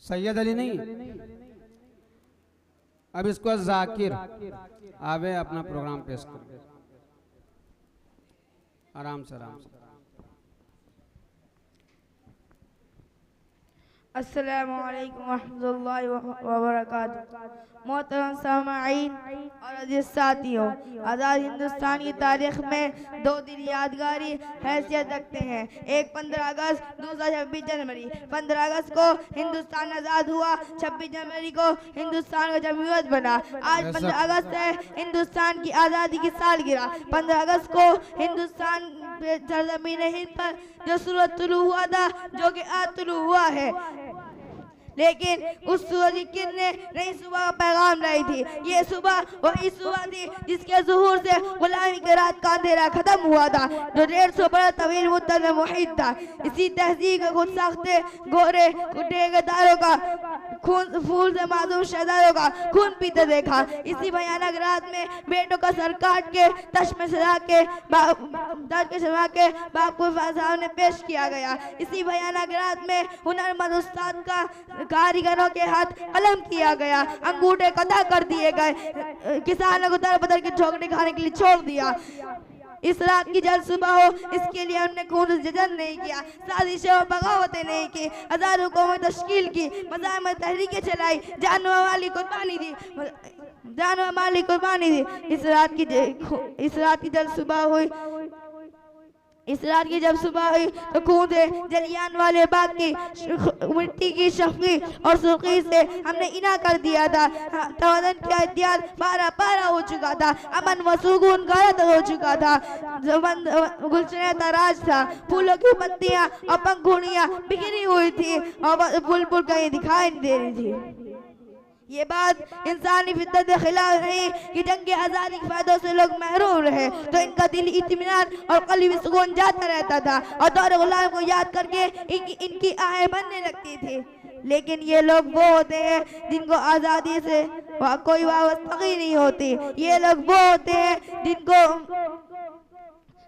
सैयद अली नहीं, अब इसको जाकिर आवे अपना प्रोग्राम पेश कर। आराम से आराम से। अस्सलामु अलैकुम वरहमतुल्लाहि व बरकातुहू। मोहतरम सामाईन और अजीज साथियों, आज़ाद हिंदुस्तान की तारीख में दो दिन यादगारी हैसियत रखते हैं। एक 15 अगस्त, दूसरा 26 जनवरी। 15 अगस्त को हिंदुस्तान आज़ाद हुआ, 26 जनवरी को हिंदुस्तान का जमहूरियत बना। आज 15 अगस्त है, हिंदुस्तान की आज़ादी की सालगिरह। 15 अगस्त को हिंदुस्तान सरजमीन हिंद पर जो सूरज तुलू हुआ था, जो कि आज तुलू हुआ है, लेकिन उस सूरज की किरणें नई सुबह का पैगाम लाई थी। ये सुबह वही सुबह थी जिसके ज़ुहूर से गुलामी के रात का अंधेरा खत्म हुआ था, जो 150 बरस तवील मुद्दत में मुहित था। इसी तहजीब के खुद साख्ते गोरे ठेकेदारों का खून, फूल से मासूम शहजादों का खून पीते देखा। इसी भयानक रात में बेटों का सर काट के तश में सजा के बाप को सामने पेश किया गया। इसी भयानक रात में हुनरमंद उस्ताद का कारीगरों के हाथ कलम किया गया, अंगूठे कतई कर दिए गए, किसानों को दर बदर की ठोकरें खाने के लिए छोड़ दिया। इस रात की जल्द सुबह हो, इसके लिए हमने खून जजन नहीं किया, साजिशें और बगावतें नहीं की, आज़ाद हुकूमत तश्कील की, मज़ाहिर तहरीकें चलाई, जानों वाली कुर्बानी दी, जानों वाली कुर्बानी दी। इस रात की जल्द सुबह हुई, इस रात की जब सुबह हुई तो खून से जलियान वाले बाग की मिट्टी की शफी और सुर्खी से हमने इना कर दिया था। तवदन का इतिहास पारा पारा हो चुका था, अमन व सुकून गलत हो चुका था, गुलशने तराज था, फूलों की पत्तियां और पंखुड़ियां बिखरी हुई थी और बुलबुल कहीं दिखाई नहीं दे रही थी। ये बात इंसानी फितरत के खिलाफ नहीं कि जंग के आज़ादी के फायदों से लोग महरूम रहे तो इनका दिली इत्मीनान और कल्बी सुकून जाता रहता था और दौर गुलाम को याद करके इनकी आहें बनने लगती थी। लेकिन ये लोग वो होते हैं जिनको आज़ादी से कोई वाबस्तगी नहीं होती। ये लोग वो होते हैं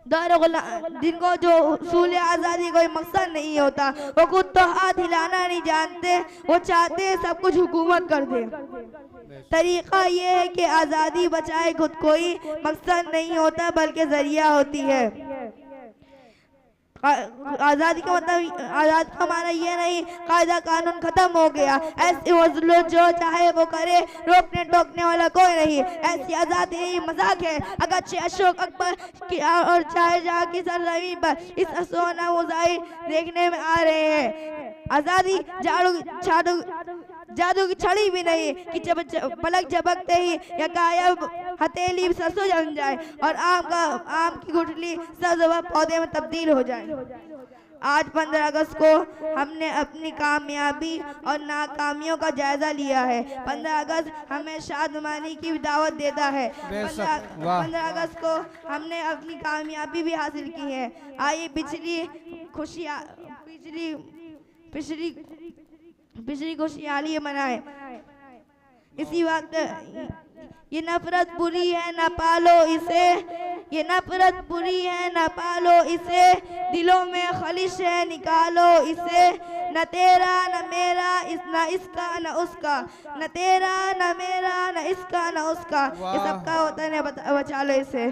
जिनको जो उसूल आज़ादी कोई मकसद नहीं होता। वो खुद तो हाथ हिलाना नहीं जानते, वो चाहते हैं सब कुछ हुकूमत कर दे। तरीका ये है कि आज़ादी बचाए खुद कोई मकसद नहीं होता बल्कि जरिया होती है। आज़ादी का मतलब, आज़ादी का माना ये नहीं कायदा कानून खत्म हो गया, ऐसी मजलूम जो चाहे वो करे, रोकने टोकने वाला कोई नहीं। ऐसी आज़ादी नहीं मजाक है। अगर अशोक अकबर की और शाहजहां की सरजमीन पर इस सोना मुजाहिर देखने में आ रहे हैं। आज़ादी जादू की छड़ी भी नहीं कि जब पलक झपकते ही या गायब हथेली सरसों जम जाए और आम की गुठली सजवा पौधे में तब्दील हो जाए। आज 15 अगस्त को हमने अपनी कामयाबी और नाकामियों का जायजा लिया है। 15 अगस्त हमें शादमानी की दावत देता है। 15 अगस्त को हमने अपनी कामयाबी भी हासिल की है। आइए पिछली खुशहाली मनाए। इसी वक्त ये नफरत बुरी है न पालो इसे, ये नफरत बुरी है न पालो इसे, दिलों में खलिश है निकालो इसे। न तेरा न मेरा, न इसका न उसका, न तेरा न मेरा न इसका न उसका, ये सबका होता है, बचा लो इसे।